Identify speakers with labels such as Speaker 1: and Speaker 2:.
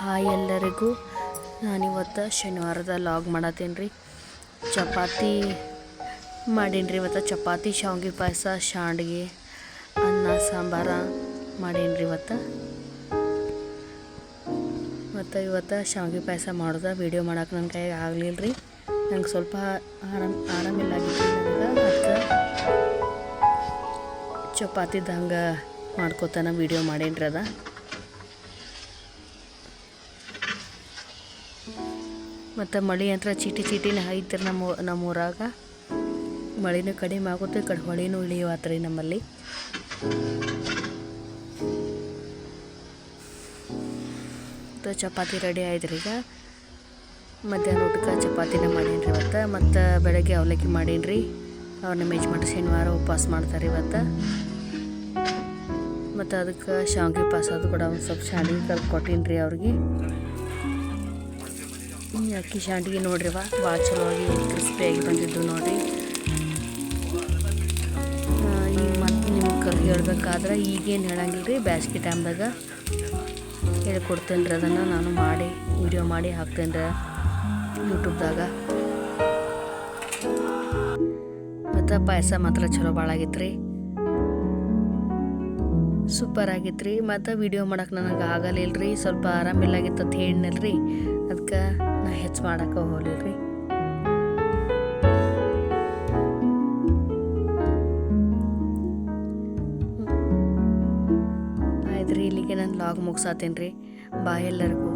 Speaker 1: Hi ಎಲ್ಲರಿಗೂ. ನಾನಿವತ್ತು ಶನಿವಾರದ log ಮಾಡತ್ತೀನಿ ರೀ. ಚಪಾತಿ ಮಾಡೀನಿ ರೀ. ಇವತ್ತು ಚಪಾತಿ, ಶಾವ್ಗೆ ಪಾಯಸ, ಶಾಂಡ್ಗೆ, ಅನ್ನ ಸಾಂಬಾರ ಮಾಡೀನಿ ರೀ ಇವತ್ತು ಶಾವ್ಗೆ ಪಾಯಸ ಮಾಡೋದು ವೀಡಿಯೋ ಮಾಡೋಕೆ ನನ್ನ ಕೈಗೆ ಆಗಲಿಲ್ಲ ರೀ. ನಂಗೆ ಸ್ವಲ್ಪ ಆರಾಮಿಲ್ಲಾಗಿತ್ತು ನನಗೆ. ಅದಕ್ಕೆ ಚಪಾತಿದ ಹಂಗೆ ಮಾಡ್ಕೋತಾನೆ ವೀಡಿಯೋ ಮಾಡೀನಿ ರೀ. ಮತ್ತು ಮಳೆ ಅಂತ ಚೀಟಿನೇ ಐತೆ ರೀ ನಮ್ಮ ಊರಾಗ. ಮಳೆನೂ ಕಡಿಮೆ ಆಗುತ್ತೆ, ಈ ಕಡೆ ಹೊಳೆನೂ ಇಳಿಯುವತ್ತು ರೀ ನಮ್ಮಲ್ಲಿ. ಮತ್ತು ಚಪಾತಿ ರೆಡಿ ಆಯ್ತು ರೀ. ಈಗ ಮಧ್ಯಾಹ್ನ ಊಟಕ್ಕೆ ಚಪಾತಿನ ಮಾಡೀನಿ ರೀ ಇವತ್ತು. ಮತ್ತು ಬೆಳಗ್ಗೆ ಅವಲಕ್ಕಿ ಮಾಡೀನಿ ರೀ. ಅವ್ರ ನಮ್ಮ ಯಜಮಾನ್ರು ಶನಿವಾರ ಉಪವಾಸ ಮಾಡ್ತಾರೆ ಇವತ್ತು. ಮತ್ತು ಅದಕ್ಕೆ ಶಾವ್ಗೆ ಪಾಯಸ ಅದು ಕೂಡ ಒಂದು ಸ್ವಲ್ಪ ಶಾಂಡ್ಗೆ ಕಲ್ತು ಕೊಟ್ಟೀನಿ ರೀ ಅವ್ರಿಗೆ. ಅಕ್ಕಿ ಶಾಂಡ್ಗೆ ನೋಡ್ರಿ ಭಾಳ ಚಲೋ ಆಗಿ ಕ್ರಿಸ್ಪಿಯಾಗಿ ಬಂದಿದ್ದು ನೋಡಿರಿ. ಈಗ ಮತ್ತು ನಿಮ್ಗೆ ಹೇಳ್ಬೇಕಾದ್ರೆ ಈಗೇನು ಹೇಳಂಗಿಲ್ಲ ರೀ. ಬೇಸಿಗೆ ಟೈಮ್ದಾಗ ಹೇಳ್ಕೊಡ್ತೇನೆ ರೀ. ಅದನ್ನು ನಾನು ಮಾಡಿ ವಿಡಿಯೋ ಮಾಡಿ ಹಾಕ್ತೇನೆ ರೀ ಯೂಟ್ಯೂಬ್ದಾಗ. ಮತ್ತು ಪಾಯಸ ಮಾತ್ರ ಚಲೋ ಭಾಳ ಆಗಿತ್ತು ರೀ, ಸೂಪರ್ ಆಗಿತ್ತು ರೀ. ಮತ್ತು ವಿಡಿಯೋ ಮಾಡೋಕೆ ನನಗೆ ಆಗಲಿಲ್ಲ ರೀ. ಸ್ವಲ್ಪ ಆರಾಮಿಲ್ಲಾಗಿತ್ತು ಅಂತ ಹೇಳಿನಲ್ಲ ರೀ. ಅದಕ್ಕೆ ನಾ ಹೆಚ್ಚು ಮಾಡೋಕೆ ಹೋಗಲಿಲ್ಲ ರೀ. ಆಯ್ತು ರೀ, ಇಲ್ಲಿಗೆ ನಾನು ಲಾಗ್ ಮುಗಿಸಾತೀನಿ ರೀ. ಬಾಯ್ ಎಲ್ಲರಿಗೂ.